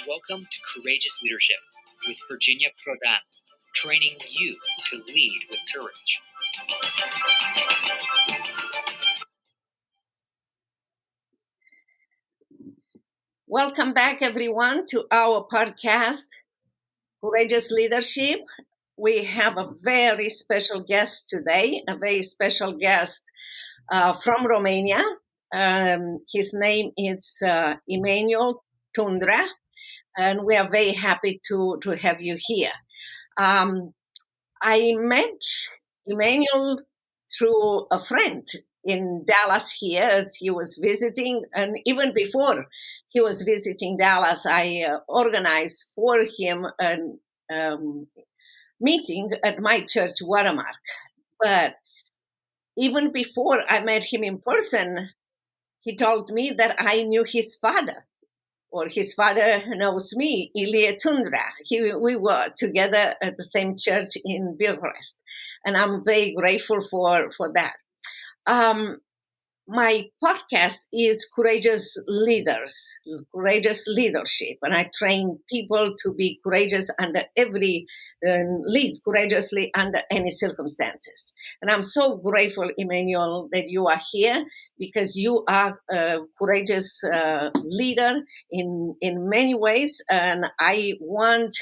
Welcome to Courageous Leadership with Virginia Prodan, training you to lead with courage. Welcome back, everyone, to our podcast, Courageous Leadership. We have a very special guest today, a very special guest from Romania. His name is Emanuel Tundrea, and we are very happy to have you here. I met Emanuel through a friend in Dallas here as he was visiting, and even before he was visiting Dallas, I organized for him a meeting at my church, Watermark. But even before I met him in person, he told me that I knew his father, or his father knows me, Emanuel Tundrea. We were together at the same church in Bucharest, and I'm very grateful for that. My podcast is Courageous Leaders, Courageous Leadership, and I train people to be courageous under lead courageously under any circumstances. And I'm so grateful, Emanuel, that you are here because you are a courageous leader in many ways, and I want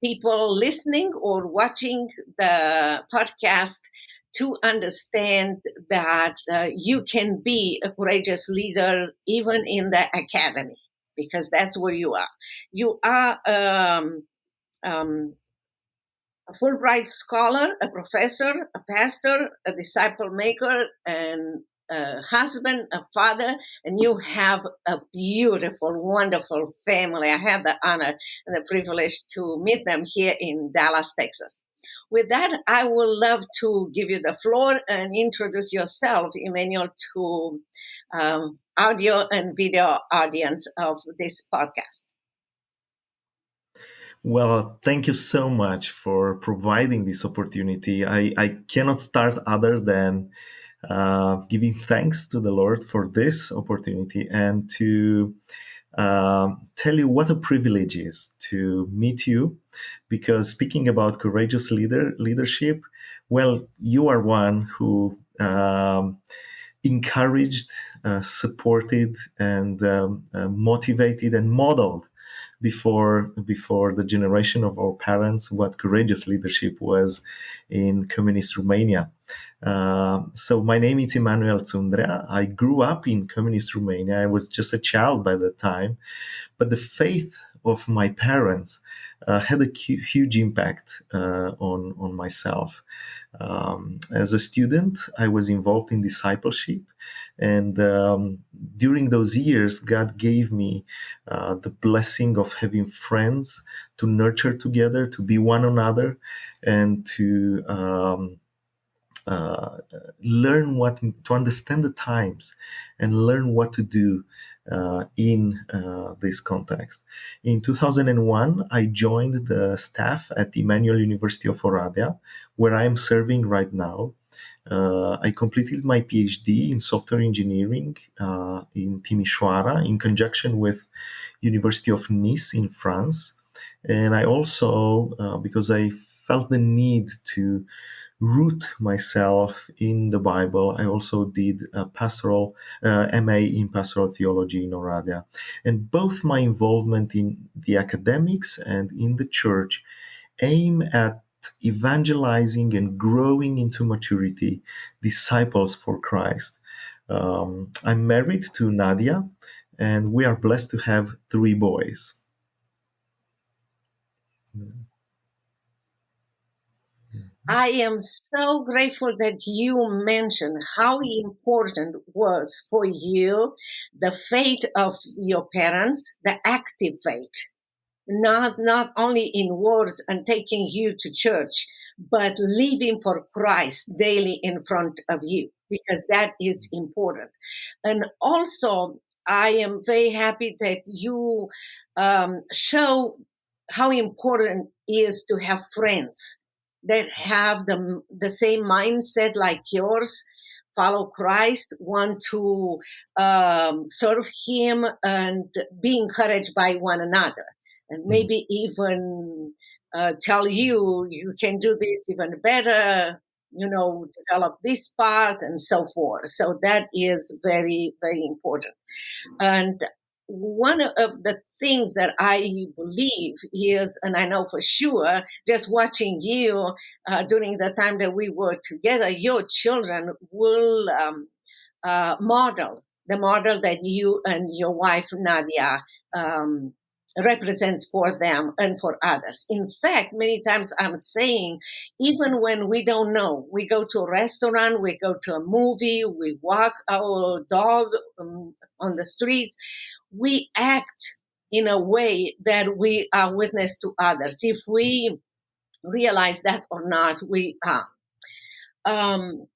people listening or watching the podcast to understand that you can be a courageous leader even in the academy, because that's where you are. You are a Fulbright Scholar, a professor, a pastor, a disciple maker, and a husband, a father, and you have a beautiful, wonderful family. I had the honor and the privilege to meet them here in Dallas, Texas. With that, I would love to give you the floor and introduce yourself, Emanuel, to audio and video audience of this podcast. Well, thank you so much for providing this opportunity. I cannot start other than giving thanks to the Lord for this opportunity and to tell you what a privilege is to meet you, because speaking about courageous leadership, well, you are one who encouraged, supported, and motivated and modeled before the generation of our parents what courageous leadership was in communist Romania. So my name is Emanuel Tundrea. I grew up in communist Romania. I was just a child by that time, but the faith of my parents had a huge impact on myself. As a student, I was involved in discipleship, and during those years, God gave me the blessing of having friends to nurture together, to be one another, and to learn to understand the times and learn what to do in this context. In 2001, I joined the staff at Emanuel University of Oradea, where I am serving right now. I completed my PhD in software engineering in Timișoara in conjunction with University of Nice in France. And I also, because I felt the need to root myself in the Bible, I also did a pastoral MA in pastoral theology in Oradea. And both my involvement in the academics and in the church aim at evangelizing and growing into maturity disciples for Christ. I'm married to Nadia, and we are blessed to have 3 boys. I am so grateful that you mentioned how important was for you the faith of your parents, the active faith, not only in words and taking you to church, but living for Christ daily in front of you, because that is important. And also, I am very happy that you show how important it is to have friends that have the same mindset like yours. follow Christ, want to serve Him, and be encouraged by one another, and maybe even tell you can do this even better, develop this part and so forth. So that is very, very important. And one of the things that I believe is, and I know for sure, just watching you during the time that we were together, your children will model the model that you and your wife, Nadia, represents for them and for others. In fact, many times I'm saying, even when we don't know, we go to a restaurant, we go to a movie, we walk our dog on the streets, we act in a way that we are witness to others. If we realize that or not, we are. And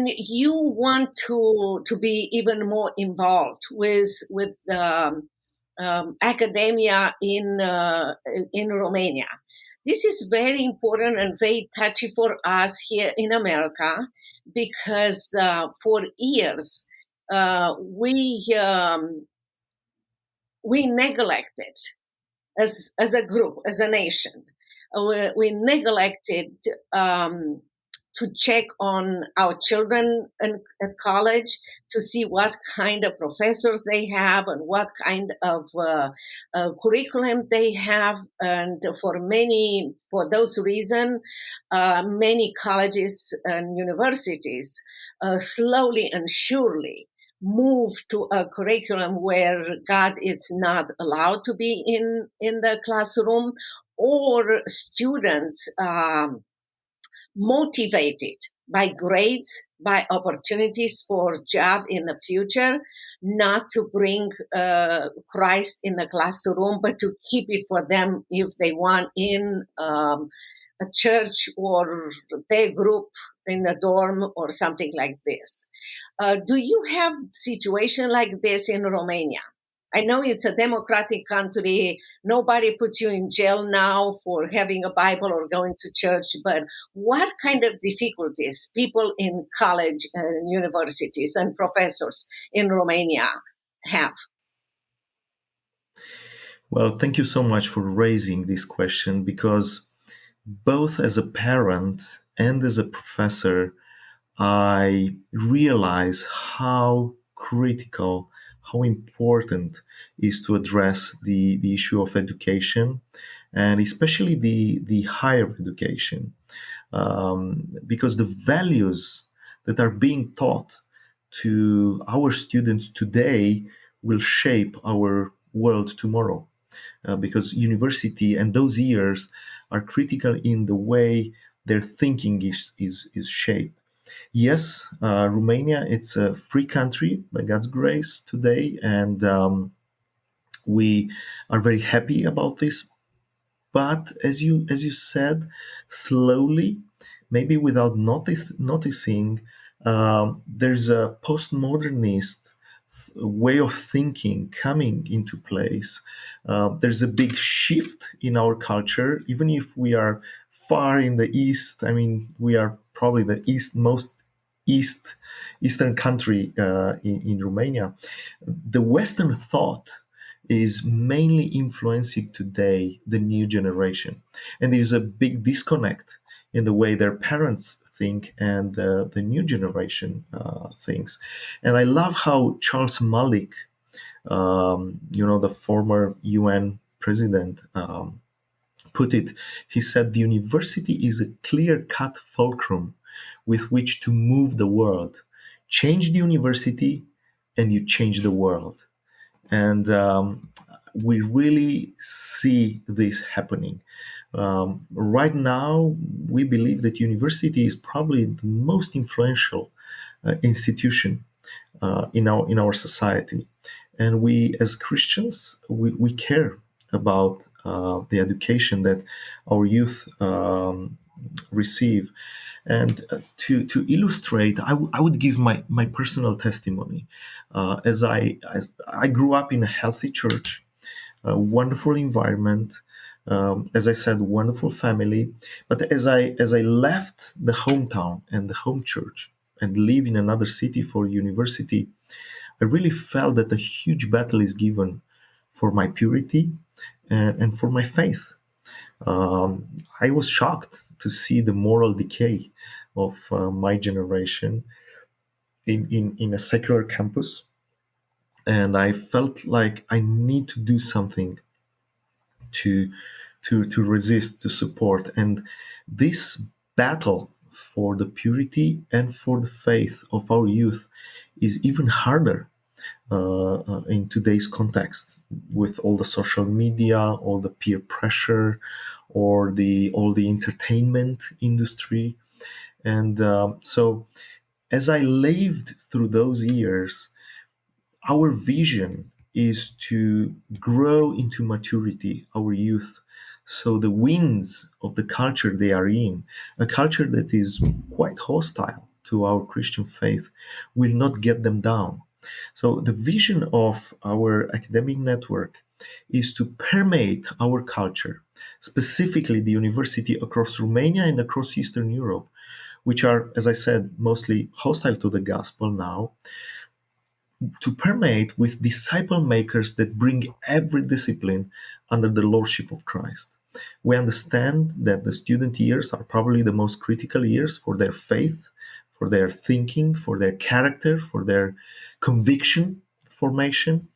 you want to be even more involved with academia in Romania. This is very important and very touchy for us here in America, because for years we neglected as a group, as a nation. We neglected to check on our children at college, to see what kind of professors they have and what kind of curriculum they have. And for those reasons, many colleges and universities slowly and surely move to a curriculum where God is not allowed to be in the classroom, or students motivated by grades, by opportunities for job in the future, not to bring Christ in the classroom, but to keep it for them if they want in a church or their group in the dorm or something like this. Do you have situation like this in Romania? I know it's a democratic country. Nobody puts you in jail now for having a Bible or going to church. But what kind of difficulties people in college and universities and professors in Romania have? Well, thank you so much for raising this question, because both as a parent and as a professor, I realize how critical, how important is to address the issue of education, and especially the higher education, because the values that are being taught to our students today will shape our world tomorrow. Because university and those years are critical in the way their thinking is shaped. Yes, Romania, it's a free country by God's grace today, and we are very happy about this. But as you said, slowly, maybe without noticing, there's a postmodernist way of thinking coming into place. There's a big shift in our culture, even if we are far in the east. I mean, we are probably the most eastern country in Romania. The Western thought is mainly influencing today the new generation, and there's a big disconnect in the way their parents think and the new generation thinks. And I love how Charles Malik, the former UN president, put it. He said the university is a clear-cut fulcrum with which to move the world. Change the university and you change the world. And we really see this happening. Right now, we believe that university is probably the most influential institution in our society, and we as Christians we care about the education that our youth receive. And to illustrate, I would give my personal testimony. As I grew up in a healthy church, a wonderful environment, as I said, wonderful family. But as I left the hometown and the home church and live in another city for university, I really felt that a huge battle is given for my purity and for my faith. I was shocked to see the moral decay of my generation in a secular campus. And I felt like I need to do something to to resist, to support. And this battle for the purity and for the faith of our youth is even harder in today's context, with all the social media, all the peer pressure, or the all the entertainment industry. And so as I lived through those years, our vision is to grow into maturity, our youth, so the winds of the culture they are in, a culture that is quite hostile to our Christian faith, will not get them down. So the vision of our academic network is to permeate our culture, specifically the university across Romania and across Eastern Europe, which are, as I said, mostly hostile to the gospel now, to permeate with disciple makers that bring every discipline under the lordship of Christ. We understand that the student years are probably the most critical years for their faith, for their thinking, for their character, for their conviction formation.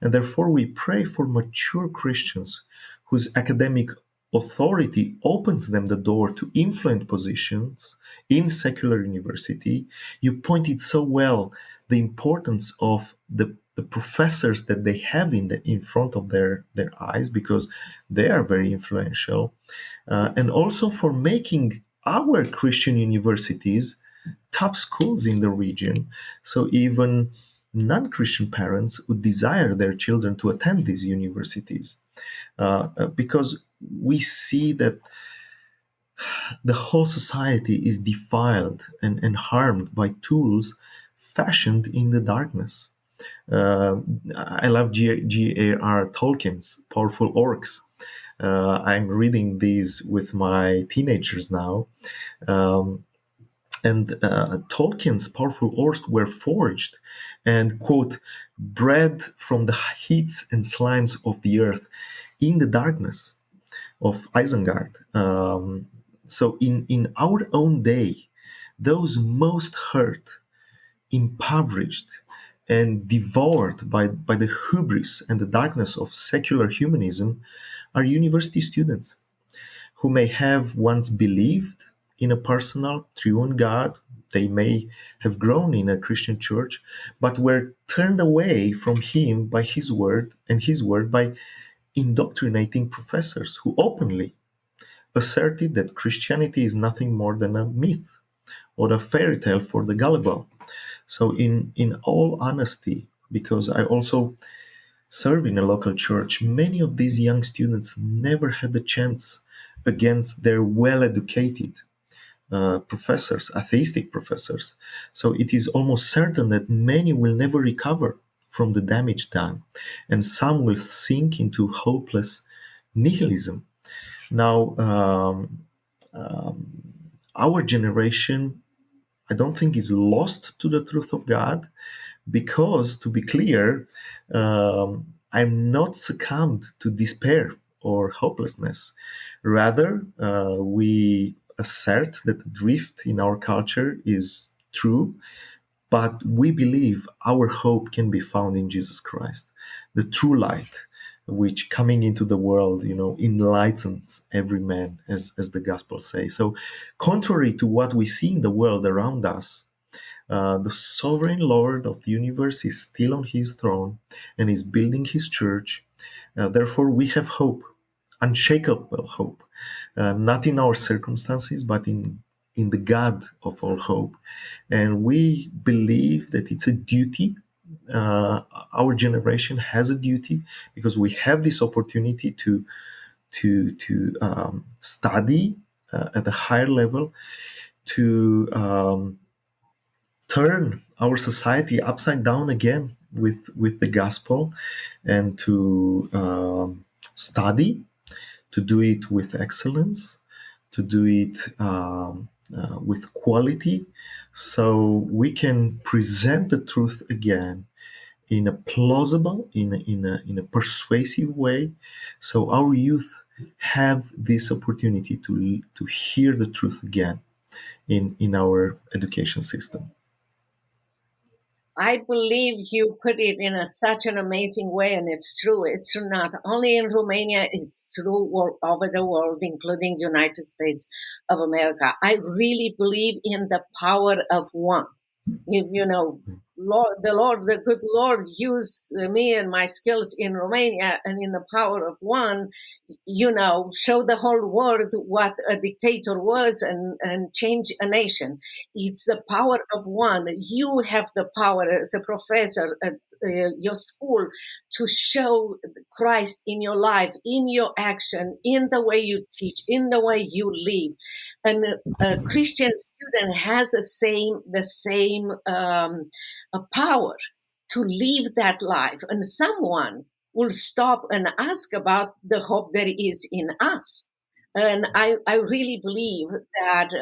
And therefore, we pray for mature Christians whose academic authority opens them the door to influent positions in secular university. You pointed so well the importance of the professors that they have in front of their eyes, because they are very influential, and also for making our Christian universities top schools in the region. So even non-Christian parents would desire their children to attend these universities, because we see that the whole society is defiled and harmed by tools fashioned in the darkness. Uh, I love G.R.R. Tolkien's Powerful Orcs. I'm reading these with my teenagers now. And Tolkien's powerful orcs were forged and, quote, bred from the heats and slimes of the earth in the darkness of Isengard. So in our own day, those most hurt, impoverished, and devoured by the hubris and the darkness of secular humanism are university students who may have once believed in a personal, triune God. They may have grown in a Christian church, but were turned away from Him by His word and His word by indoctrinating professors who openly asserted that Christianity is nothing more than a myth or a fairy tale for the gullible. So, in all honesty, because I also serve in a local church, many of these young students never had the chance against their well-educated professors, atheistic professors. So it is almost certain that many will never recover from the damage done, and some will sink into hopeless nihilism. Now, our generation, I don't think, is lost to the truth of God, because, to be clear, I'm not succumbed to despair or hopelessness. Rather, we assert that the drift in our culture is true, but we believe our hope can be found in Jesus Christ, the true light, which coming into the world, enlightens every man, as the gospel says. So, contrary to what we see in the world around us, the sovereign Lord of the universe is still on his throne and is building his church. Therefore, we have hope, unshakable hope, not in our circumstances, but in the God of all hope. And we believe that it's a duty. Our generation has a duty, because we have this opportunity to study at a higher level, to turn our society upside down again with the gospel, and to study, to do it with excellence, to do it with quality, so we can present the truth again in a plausible, in a persuasive way, so our youth have this opportunity to hear the truth again in our education system. I believe you put it in such an amazing way, and it's true. It's true not only in Romania, it's true all over the world, including United States of America. I really believe in the power of one. You know, the good Lord used me and my skills in Romania, and in the power of one, show the whole world what a dictator was, and change a nation. It's the power of one. You have the power as a professor at your school to show Christ in your life, in your action, in the way you teach, in the way you live. And a Christian student has the same power to live that life, and someone will stop and ask about the hope that is in us. And I really believe that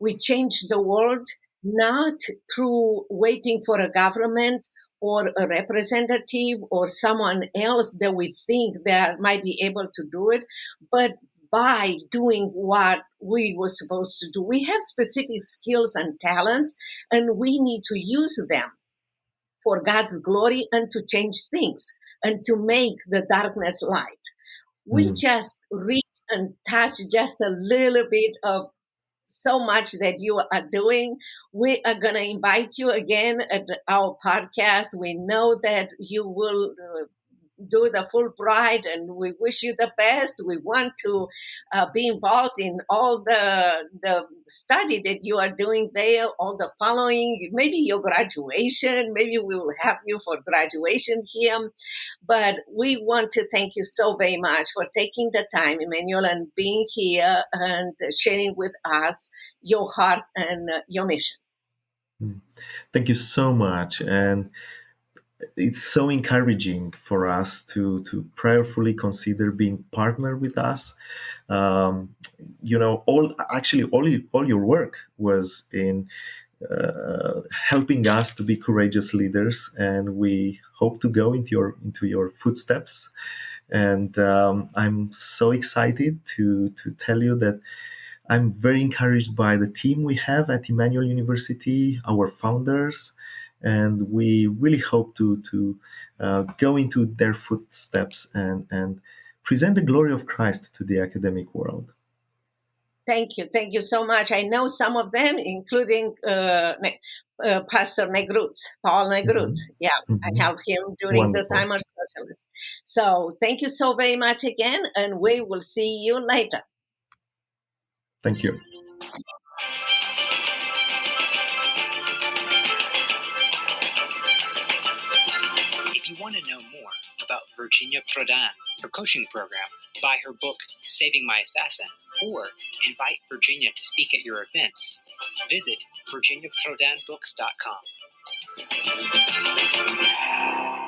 we change the world not through waiting for a government or a representative or someone else that we think that might be able to do it, but by doing what we were supposed to do. We have specific skills and talents, and we need to use them for God's glory and to change things and to make the darkness light. We just reach and touch just a little bit of so much that you are doing. We are going to invite you again at our podcast. We know that you will do the Fulbright, and we wish you the best. We want to be involved in all the study that you are doing there, all the following, maybe your graduation. Maybe we will have you for graduation here. But we want to thank you so very much for taking the time, Emanuel, and being here and sharing with us your heart and your mission. Thank you so much. And it's so encouraging for us to prayerfully consider being partner with us. All your work was in helping us to be courageous leaders, and we hope to go into your footsteps. And I'm so excited to tell you that I'm very encouraged by the team we have at Emanuel University, our founders, and we really hope to go into their footsteps and present the glory of Christ to the academic world. Thank you so much. I know some of them, including Pastor Paul Negrutz. Yeah, I helped him during Wonderful. the time of socialists. So thank you so very much again, and we will see you later. Thank you. If you want to know more about Virginia Prodan, her coaching program, buy her book, Saving My Assassin, or invite Virginia to speak at your events, visit virginiaprodanbooks.com.